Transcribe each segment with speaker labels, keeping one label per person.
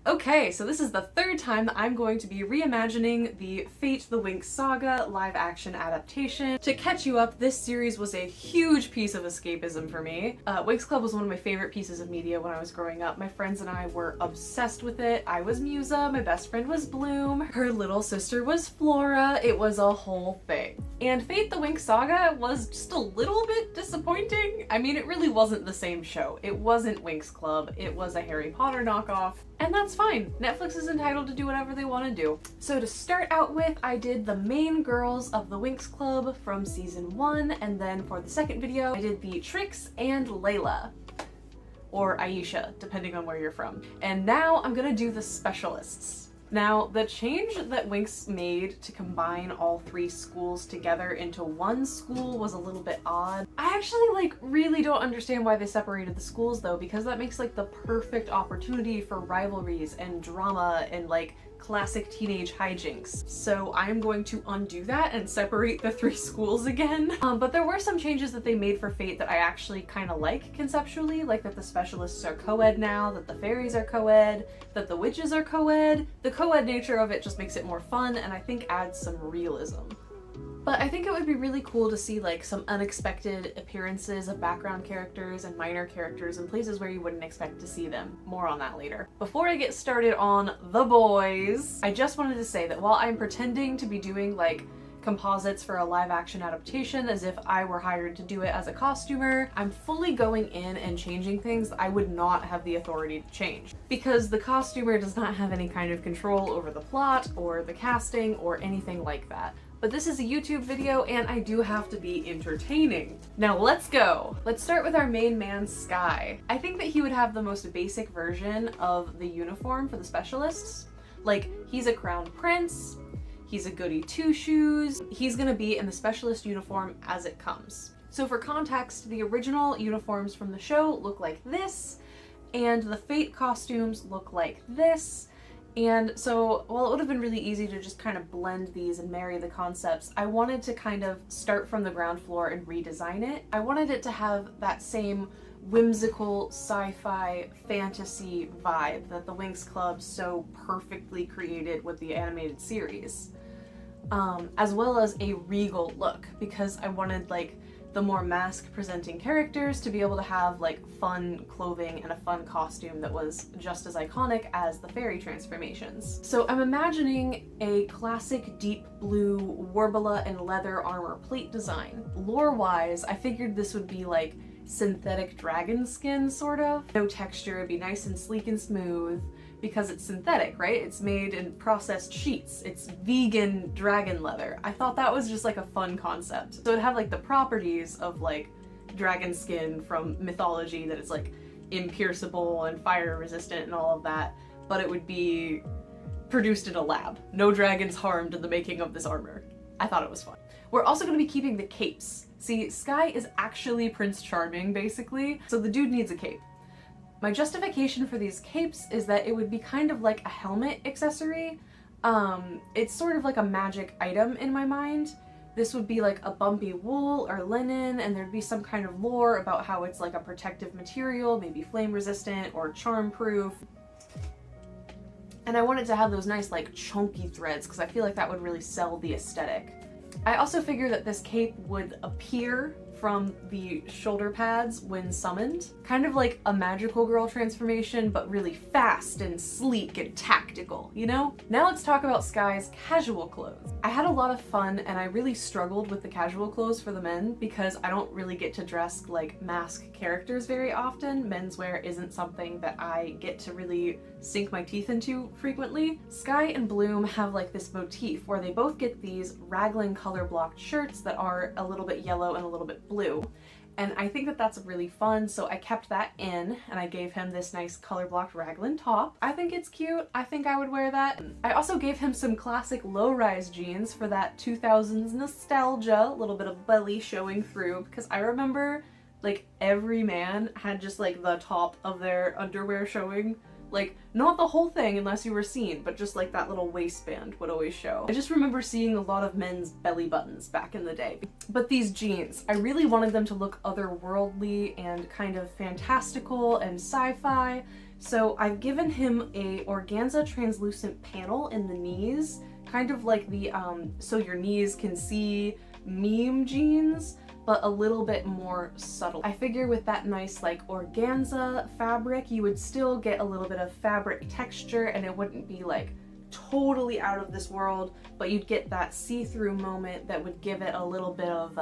Speaker 1: Okay, so this is the third time that I'm going to be reimagining the Fate the Winx saga live action adaptation. To catch you up, this series was a huge piece of escapism for me. Winx Club was one of my favorite pieces of media when I was growing up. My friends and I were obsessed with it. I was Musa, my best friend was Bloom, her little sister was Flora. It was a whole thing. And Fate the Winx saga was just a little bit disappointing. I mean, it really wasn't the same show. It wasn't Winx Club, it was a Harry Potter knockoff. And that's fine. Netflix is entitled to do whatever they want to do. So to start out with, I did the main girls of the Winx Club from season 1, and then for the second video, I did the Trix and Layla. Or Ayesha, depending on where you're from. And now I'm gonna do the specialists. Now, the change that Winx made to combine all 3 schools together into one school was a little bit odd. I actually really don't understand why they separated the schools though, because that makes the perfect opportunity for rivalries and drama and classic teenage hijinks. So I'm going to undo that and separate the 3 schools again. But there were some changes that they made for Fate that I actually kind of like conceptually, like that the specialists are co-ed now, that the fairies are co-ed, that the witches are co-ed. The co-ed nature of it just makes it more fun and I think adds some realism. But I think it would be really cool to see some unexpected appearances of background characters and minor characters in places where you wouldn't expect to see them. More on that later. Before I get started on the boys, I just wanted to say that while I'm pretending to be doing composites for a live action adaptation as if I were hired to do it as a costumer, I'm fully going in and changing things that I would not have the authority to change. Because the costumer does not have any kind of control over the plot or the casting or anything like that. But this is a YouTube video and I do have to be entertaining. Now let's go! Let's start with our main man, Sky. I think that he would have the most basic version of the uniform for the specialists. He's a crown prince, he's a goody two-shoes, he's gonna be in the specialist uniform as it comes. So for context, the original uniforms from the show look like this, and the Fate costumes look like this. And so, while it would have been really easy to just kind of blend these and marry the concepts, I wanted to kind of start from the ground floor and redesign it. I wanted it to have that same whimsical sci-fi fantasy vibe that the Winx Club so perfectly created with the animated series. As well as a regal look, because I wanted the more mask presenting characters to be able to have fun clothing and a fun costume that was just as iconic as the fairy transformations. So I'm imagining a classic deep blue Warbler and leather armor plate design. Lore-wise, I figured this would be synthetic dragon skin, sort of. No texture, it'd be nice and sleek and smooth, because it's synthetic, right? It's made in processed sheets. It's vegan dragon leather. I thought that was just a fun concept. So it'd have the properties of dragon skin from mythology, that it's impierceable and fire resistant and all of that, but it would be produced in a lab. No dragons harmed in the making of this armor. I thought it was fun. We're also going to be keeping the capes. See, Sky is actually Prince Charming, basically, so the dude needs a cape. My justification for these capes is that it would be kind of like a helmet accessory. It's sort of like a magic item in my mind. This would be a bumpy wool or linen, and there'd be some kind of lore about how it's a protective material, maybe flame resistant or charm proof. And I wanted to have those nice chunky threads because I feel that would really sell the aesthetic. I also figure that this cape would appear from the shoulder pads when summoned. Kind of like a magical girl transformation, but really fast and sleek and tactical, you know? Now let's talk about Sky's casual clothes. I had a lot of fun and I really struggled with the casual clothes for the men because I don't really get to dress like mask characters very often. Menswear isn't something that I get to really sink my teeth into frequently. Sky and Bloom have this motif where they both get these raglan color blocked shirts that are a little bit yellow and a little bit blue. And I think that that's really fun, so I kept that in and I gave him this nice color blocked raglan top. I think it's cute. I think I would wear that. I also gave him some classic low-rise jeans for that 2000s nostalgia, a little bit of belly showing through, because I remember every man had just the top of their underwear showing. Not the whole thing unless you were seen, but just that little waistband would always show. I just remember seeing a lot of men's belly buttons back in the day. But these jeans, I really wanted them to look otherworldly and kind of fantastical and sci-fi, So I've given him a organza translucent panel in the knees, kind of like the so your knees can see meme jeans, but a little bit more subtle. I figure with that nice like organza fabric, you would still get a little bit of fabric texture and it wouldn't be like totally out of this world, but you'd get that see-through moment that would give it a little bit of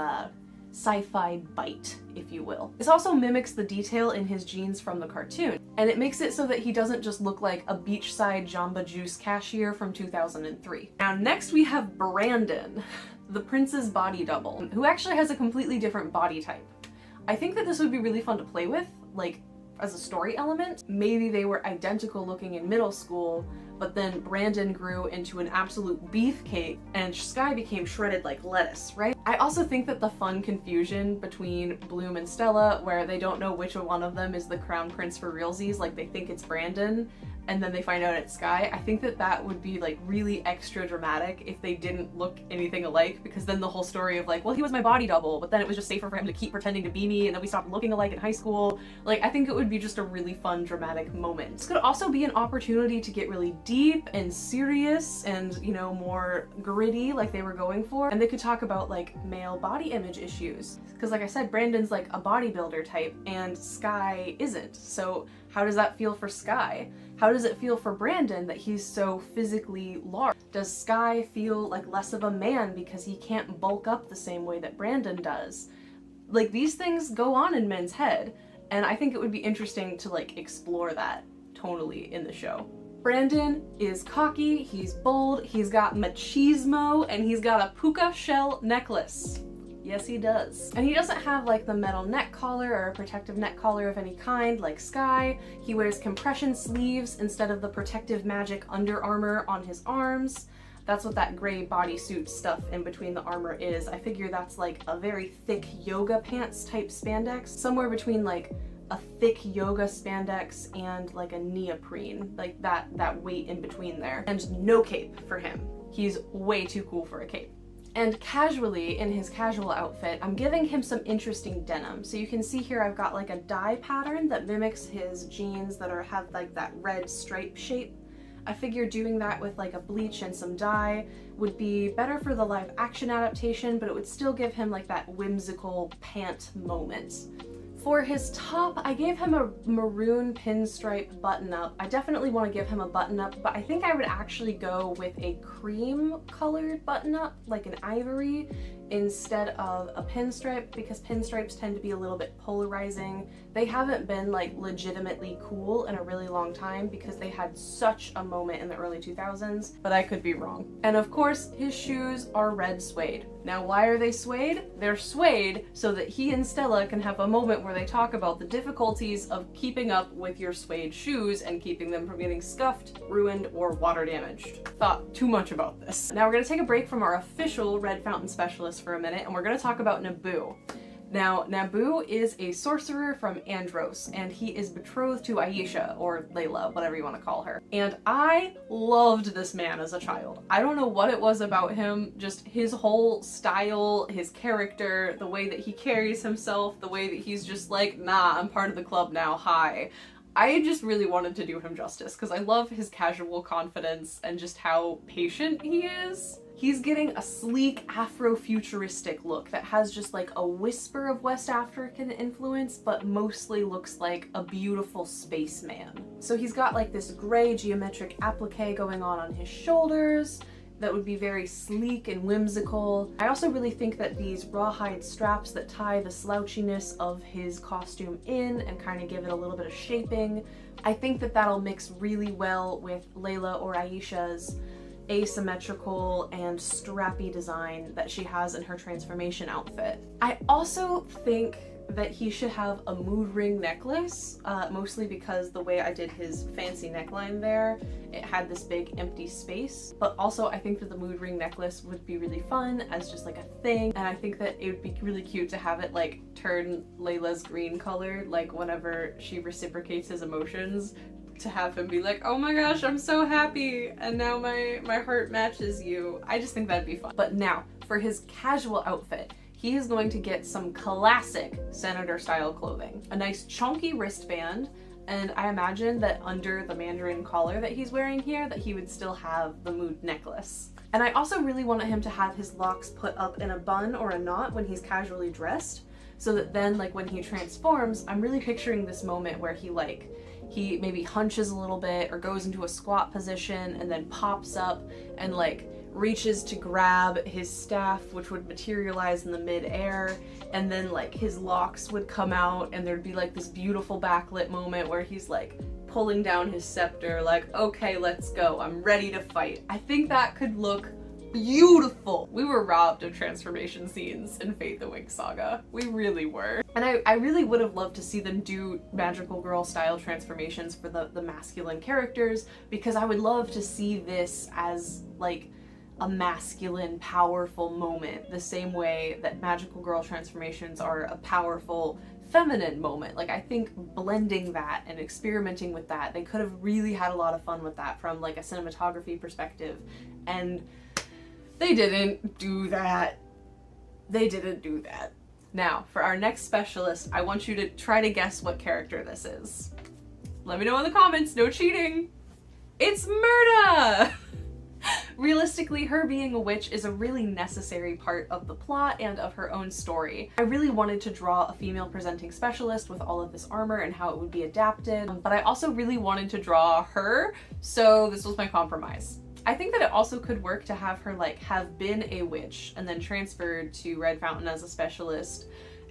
Speaker 1: sci-fi bite, if you will. This also mimics the detail in his jeans from the cartoon, and it makes it so that he doesn't just look like a beachside Jamba Juice cashier from 2003. Now next we have Brandon, the prince's body double, who actually has a completely different body type. I think that this would be really fun to play with, like as a story element. Maybe they were identical looking in middle school, but then Brandon grew into an absolute beefcake and Sky became shredded like lettuce, right? I also think that the fun confusion between Bloom and Stella, where they don't know which one of them is the crown prince for realsies, like they think it's Brandon, and then they find out it's Sky. I think that that would be like really extra dramatic if they didn't look anything alike, because then the whole story of like, well, he was my body double, but then it was just safer for him to keep pretending to be me, and then we stopped looking alike in high school. Like, I think it would be just a really fun, dramatic moment. This could also be an opportunity to get really deep and serious and, you know, more gritty like they were going for. And they could talk about like male body image issues. Because like I said, Brandon's like a bodybuilder type and Sky isn't. So how does that feel for Sky? How does it feel for Brandon that he's so physically large? Does Sky feel like less of a man because he can't bulk up the same way that Brandon does? Like, these things go on in men's head, and I think it would be interesting to like explore that tonally in the show. Brandon is cocky, he's bold, he's got machismo, and he's got a puka shell necklace. Yes, he does. And he doesn't have like the metal neck collar or a protective neck collar of any kind like Sky. He wears compression sleeves instead of the protective magic Under Armour on his arms. That's what that gray bodysuit stuff in between the armor is. I figure that's like a very thick yoga pants type spandex, somewhere between like a thick yoga spandex and like a neoprene, like that weight in between there. And no cape for him. He's way too cool for a cape. And casually, in his casual outfit, I'm giving him some interesting denim. So you can see here I've got like a dye pattern that mimics his jeans that have like that red stripe shape. I figure doing that with like a bleach and some dye would be better for the live action adaptation, but it would still give him like that whimsical pant moment. For his top, I gave him a maroon pinstripe button-up. I definitely want to give him a button-up, but I think I would actually go with a cream-colored button-up, like an ivory, instead of a pinstripe, because pinstripes tend to be a little bit polarizing. They haven't been like legitimately cool in a really long time because they had such a moment in the early 2000s, but I could be wrong. And of course, his shoes are red suede. Now, why are they suede? They're suede so that he and Stella can have a moment where they talk about the difficulties of keeping up with your suede shoes and keeping them from getting scuffed, ruined, or water damaged. Thought too much about this. Now we're gonna take a break from our official Red Fountain specialist for a minute, and we're gonna talk about Nabu. Now, Nabu is a sorcerer from Andros, and he is betrothed to Ayesha, or Layla, whatever you want to call her. And I loved this man as a child. I don't know what it was about him, just his whole style, his character, the way that he carries himself, the way that he's just like, nah, I'm part of the club now, hi. I just really wanted to do him justice, because I love his casual confidence and just how patient he is. He's getting a sleek Afrofuturistic look that has just like a whisper of West African influence, but mostly looks like a beautiful spaceman. So he's got like this gray geometric applique going on his shoulders that would be very sleek and whimsical. I also really think that these rawhide straps that tie the slouchiness of his costume in and kind of give it a little bit of shaping, I think that that'll mix really well with Layla or Ayesha's asymmetrical and strappy design that she has in her transformation outfit. I also think that he should have a mood ring necklace, mostly because the way I did his fancy neckline there, it had this big empty space. But also I think that the mood ring necklace would be really fun as just like a thing, and I think that it would be really cute to have it like turn Layla's green color, like whenever she reciprocates his emotions, to have him be like, oh my gosh, I'm so happy, and now my heart matches you. I just think that'd be fun. But now, for his casual outfit, he is going to get some classic senator style clothing. A nice chunky wristband, And I imagine that under the mandarin collar that he's wearing here, that he would still have the mood necklace. And I also really wanted him to have his locks put up in a bun or a knot when he's casually dressed, so that then like when he transforms, I'm really picturing this moment where he maybe hunches a little bit or goes into a squat position and then pops up and like reaches to grab his staff, which would materialize in the mid-air, and then like his locks would come out and there'd be like this beautiful backlit moment where he's like pulling down his scepter like, okay, let's go, I'm ready to fight. I think that could look beautiful. We were robbed of transformation scenes in Fate the Winx saga. We really were. And I really would have loved to see them do magical girl style transformations for the masculine characters, because I would love to see this as like a masculine, powerful moment, the same way that magical girl transformations are a powerful feminine moment. Like, I think blending that and experimenting with that, they could have really had a lot of fun with that from like a cinematography perspective, and they didn't do that. They didn't do that. Now, for our next specialist, I want you to try to guess what character this is. Let me know in the comments, no cheating. It's Murda! Realistically, her being a witch is a really necessary part of the plot and of her own story. I really wanted to draw a female presenting specialist with all of this armor and how it would be adapted, but I also really wanted to draw her, so this was my compromise. I think that it also could work to have her like have been a witch and then transferred to Red Fountain as a specialist,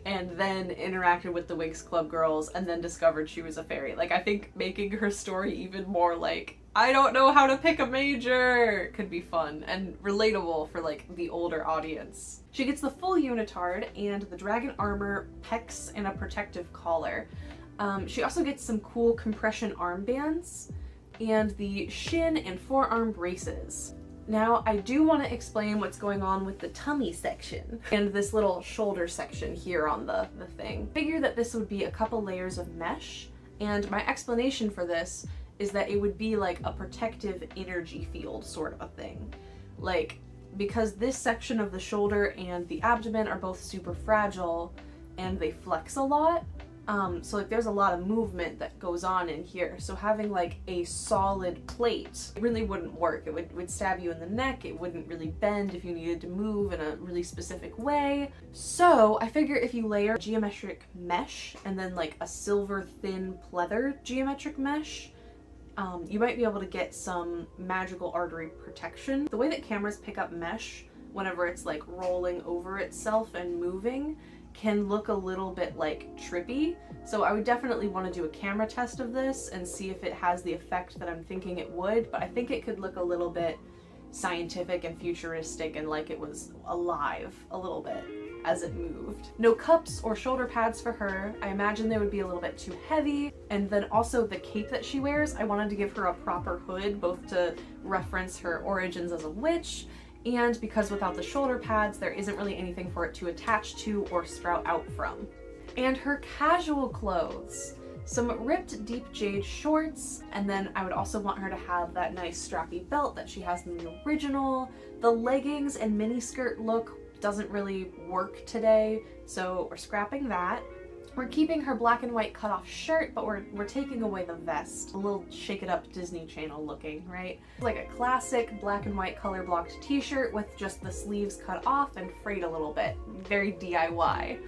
Speaker 1: and then interacted with the Winx Club girls and then discovered she was a fairy. Like, I think making her story even more like, I don't know how to pick a major could be fun and relatable for like the older audience. She gets the full unitard and the dragon armor, pecs, and a protective collar. She also gets some cool compression armbands and the shin and forearm braces. Now, I do want to explain what's going on with the tummy section and this little shoulder section here on the thing. I figure that this would be a couple layers of mesh, and my explanation for this is that it would be like a protective energy field sort of a thing. Like, because this section of the shoulder and the abdomen are both super fragile and they flex a lot, so like there's a lot of movement that goes on in here. So having like a solid plate really wouldn't work. It would stab you in the neck. It wouldn't really bend if you needed to move in a really specific way. So I figure if you layer geometric mesh and then like a silver thin pleather geometric mesh, you might be able to get some magical artery protection. The way that cameras pick up mesh whenever it's like rolling over itself and moving can look a little bit like trippy. So I would definitely want to do a camera test of this and see if it has the effect that I'm thinking it would, but I think it could look a little bit scientific and futuristic and like it was alive a little bit as it moved. No cups or shoulder pads for her. I imagine they would be a little bit too heavy. And then also the cape that she wears, I wanted to give her a proper hood, both to reference her origins as a witch, and because without the shoulder pads, there isn't really anything for it to attach to or sprout out from. And her casual clothes. Some ripped deep jade shorts, and then I would also want her to have that nice strappy belt that she has in the original. The leggings and miniskirt look doesn't really work today, so we're scrapping that. We're keeping her black and white cutoff shirt, but we're taking away the vest. A little Shake It Up Disney Channel looking, right? Like a classic black and white color blocked t-shirt with just the sleeves cut off and frayed a little bit. Very DIY.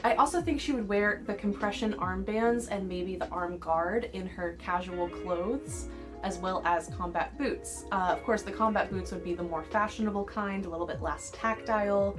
Speaker 1: I also think she would wear the compression armbands and maybe the arm guard in her casual clothes, as well as combat boots. Of course, the combat boots would be the more fashionable kind, a little bit less tactile,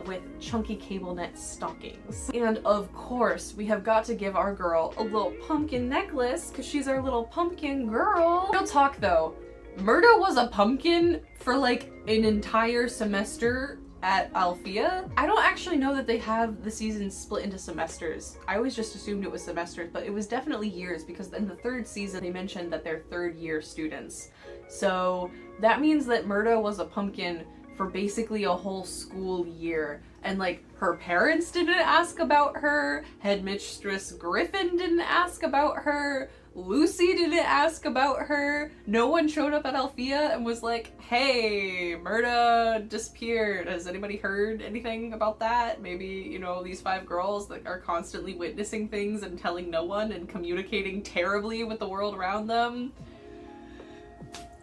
Speaker 1: with chunky cable knit stockings. And of course, we have got to give our girl a little pumpkin necklace because she's our little pumpkin girl. Real talk though, Murda was a pumpkin for like an entire semester at Althea. I don't actually know that they have the seasons split into semesters. I always just assumed it was semesters, but it was definitely years because in the third season they mentioned that they're third year students. So that means that Murda was a pumpkin for basically a whole school year, and like her parents didn't ask about her, headmistress Griffin didn't ask about her, Lucy didn't ask about her. No one showed up at Althea and was like, hey, Murda disappeared. Has anybody heard anything about that? Maybe, you know, these 5 girls that are constantly witnessing things and telling no one and communicating terribly with the world around them.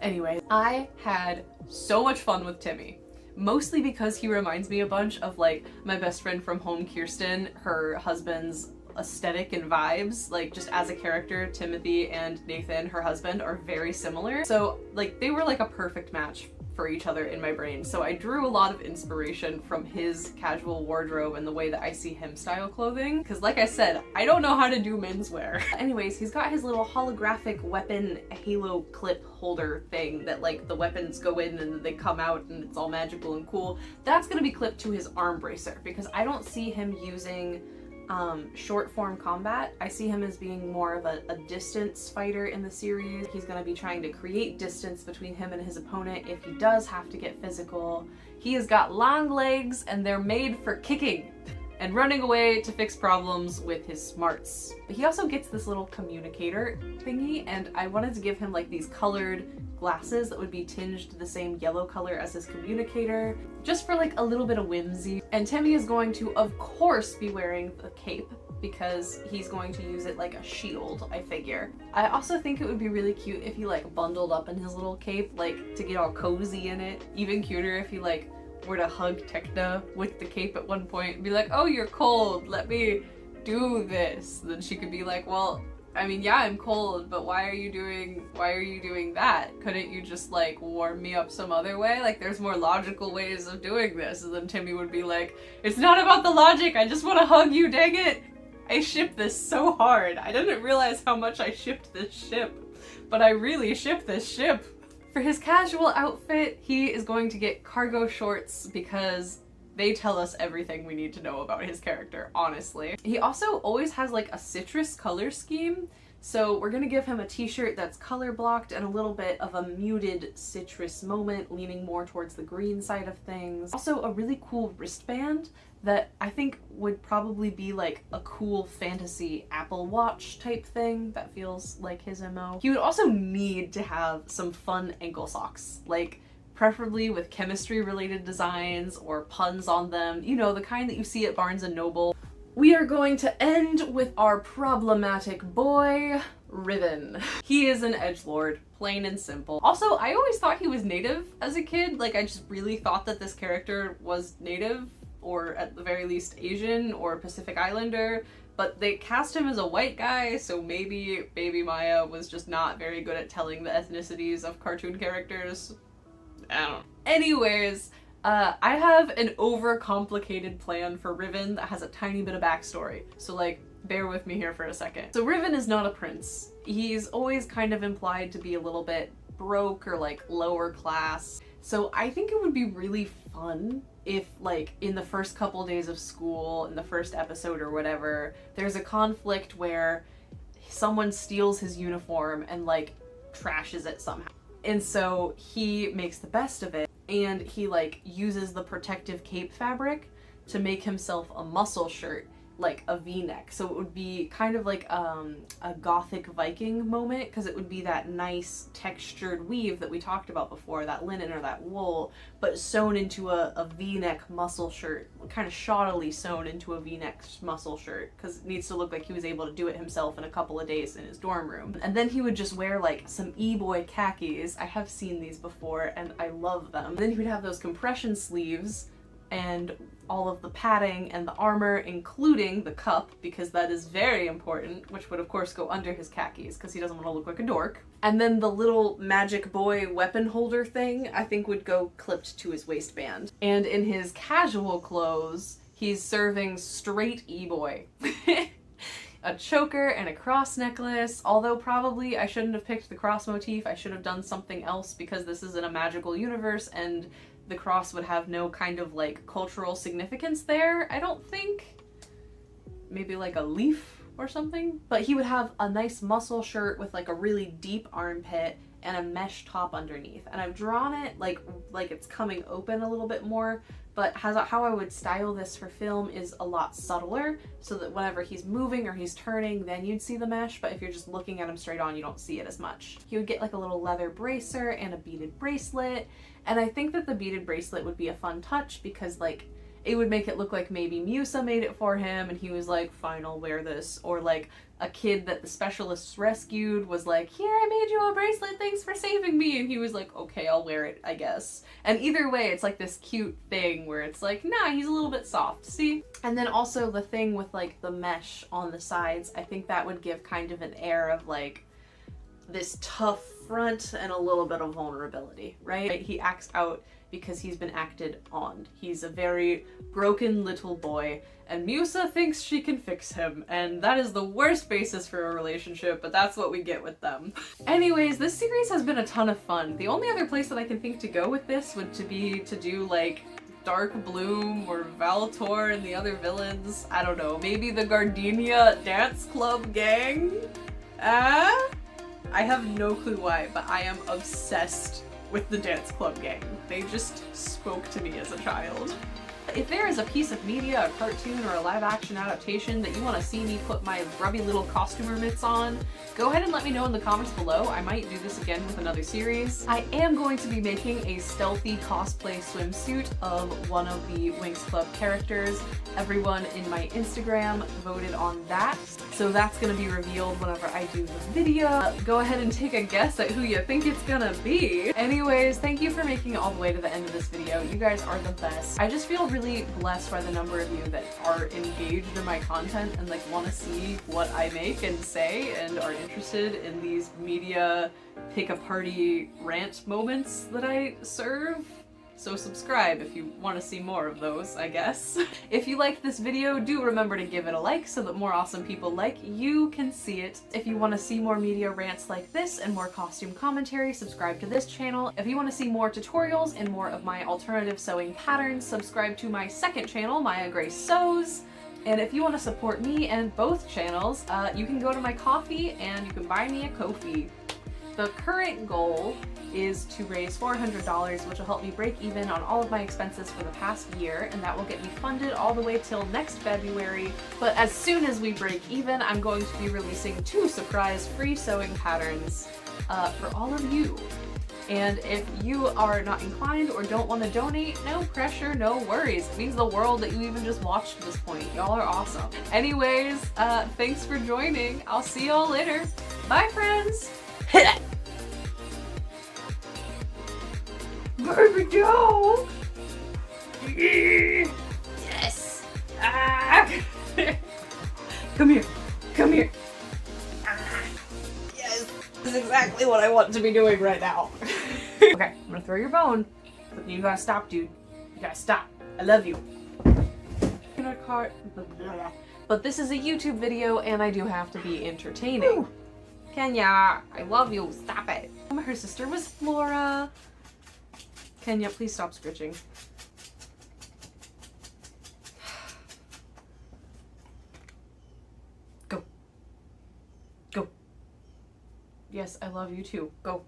Speaker 1: Anyway, I had so much fun with Timmy. Mostly because he reminds me a bunch of like my best friend from home, Kirsten, her husband's aesthetic and vibes. Like just as a character, Timothy and Nathan, her husband, are very similar. So like they were like a perfect match for each other in my brain. So I drew a lot of inspiration from his casual wardrobe and the way that I see him style clothing. Because like I said, I don't know how to do menswear. Anyways, he's got his little holographic weapon halo clip holder thing that like the weapons go in and they come out and it's all magical and cool. That's gonna be clipped to his arm bracer because I don't see him using short form combat. I see him as being more of a distance fighter in the series. He's going to be trying to create distance between him and his opponent if he does have to get physical. He has got long legs and they're made for kicking and running away to fix problems with his smarts. But he also gets this little communicator thingy, and I wanted to give him like these colored glasses that would be tinged the same yellow color as his communicator, just for like a little bit of whimsy. And Timmy is going to, of course, be wearing the cape because he's going to use it like a shield, I figure. I also think it would be really cute if he like bundled up in his little cape, like to get all cozy in it. Even cuter if he like were to hug Tekna with the cape at one point and be like, oh, you're cold, let me do this. Then she could be like, well, I mean, yeah, I'm cold, but why are you doing that? Couldn't you just like warm me up some other way? Like there's more logical ways of doing this. And then Timmy would be like, it's not about the logic, I just want to hug you, dang it. I shipped this so hard. I didn't realize how much I shipped this ship, but I really shipped this ship. For his casual outfit, he is going to get cargo shorts because they tell us everything we need to know about his character, honestly. He also always has like a citrus color scheme, so we're gonna give him a t-shirt that's color blocked and a little bit of a muted citrus moment, leaning more towards the green side of things. Also a really cool wristband that I think would probably be like a cool fantasy Apple Watch type thing that feels like his MO. He would also need to have some fun ankle socks, like preferably with chemistry related designs or puns on them, you know, the kind that you see at Barnes & Noble. We are going to end with our problematic boy, Riven. He is an edgelord, plain and simple. Also, I always thought he was native as a kid. Like I just really thought that this character was native, or at the very least Asian or Pacific Islander, but they cast him as a white guy, so maybe baby Miah was just not very good at telling the ethnicities of cartoon characters. I don't know. Anyways, I have an overcomplicated plan for Riven that has a tiny bit of backstory, so like bear with me here for a second. So Riven is not a prince. He's always kind of implied to be a little bit broke or like lower class. So I think it would be really fun if like in the first couple days of school, in the first episode or whatever, there's a conflict where someone steals his uniform and like trashes it somehow. And so he makes the best of it, and he like uses the protective cape fabric to make himself a muscle shirt, like a v-neck. So it would be kind of like a gothic Viking moment, because it would be that nice textured weave that we talked about before, that linen or that wool, but sewn into a v-neck muscle shirt, kind of shoddily sewn into a v-neck muscle shirt, because it needs to look like he was able to do it himself in a couple of days in his dorm room. And then he would just wear like some e-boy khakis. I have seen these before and I love them. And then he would have those compression sleeves and all of the padding and the armor, including the cup, because that is very important, which would of course go under his khakis because he doesn't want to look like a dork. And then the little magic boy weapon holder thing I think would go clipped to his waistband. And in his casual clothes, he's serving straight e-boy. A choker and a cross necklace, although probably I shouldn't have picked the cross motif. I should have done something else because this is in a magical universe and the cross would have no kind of like cultural significance there, I don't think. Maybe like a leaf or something. But he would have a nice muscle shirt with like a really deep armpit and a mesh top underneath. And I've drawn it like it's coming open a little bit more, but how I would style this for film is a lot subtler, so that whenever he's moving or he's turning, then you'd see the mesh, but if you're just looking at him straight on, you don't see it as much. He would get like a little leather bracer and a beaded bracelet, and I think that the beaded bracelet would be a fun touch because like it would make it look like maybe Musa made it for him and he was like, fine, I'll wear this. Or like a kid that the specialists rescued was like, here, I made you a bracelet, thanks for saving me. And he was like, okay, I'll wear it, I guess. And either way, it's like this cute thing where it's like, nah, he's a little bit soft, see? And then also the thing with like the mesh on the sides, I think that would give kind of an air of like this tough front and a little bit of vulnerability, right? He acts out because he's been acted on. He's a very broken little boy, and Musa thinks she can fix him, and that is the worst basis for a relationship, but that's what we get with them. Anyways, this series has been a ton of fun. The only other place that I can think to go with this would be to do like Dark Bloom or Valtor and the other villains. I don't know, maybe the Gardenia Dance Club gang? I have no clue why, but I am obsessed with the Dance Club gang. They just spoke to me as a child. If there is a piece of media, a cartoon, or a live action adaptation that you want to see me put my grubby little costumer mitts on, go ahead and let me know in the comments below. I might do this again with another series. I am going to be making a stealthy cosplay swimsuit of one of the Winx Club characters. Everyone in my Instagram voted on that, so that's going to be revealed whenever I do the video. Go ahead and take a guess at who you think it's gonna be. Anyways, thank you for making it all the way to the end of this video. You guys are the best. I just feel really blessed by the number of you that are engaged in my content and like want to see what I make and say and are interested in these media pick-a-party rant moments that I serve. So subscribe if you want to see more of those, I guess. If you liked this video, do remember to give it a like so that more awesome people like you can see it. If you want to see more media rants like this and more costume commentary, subscribe to this channel. If you want to see more tutorials and more of my alternative sewing patterns, subscribe to my second channel, Miah Grace Sews. And if you want to support me and both channels, you can go to my Ko-fi and you can buy me a Ko-fi. The current goal is to raise $400, which will help me break even on all of my expenses for the past year, and that will get me funded all the way till next February. But as soon as we break even, I'm going to be releasing 2 surprise free sewing patterns for all of you. And if you are not inclined or don't want to donate, no pressure, no worries. It means the world that you even just watched to this point. Y'all are awesome. Anyways, thanks for joining. I'll see y'all later. Bye, friends! Baby doll! Yes! Ah. Come here! Come here! Ah. Yes! This is exactly what I want to be doing right now. Okay, I'm gonna throw your bone, but you gotta stop, dude. You gotta stop. I love you. But this is a YouTube video and I do have to be entertaining. Kenya, I love you. Stop it. Her sister was Flora. Kenya, please stop scritching. Go. Go. Yes, I love you too. Go.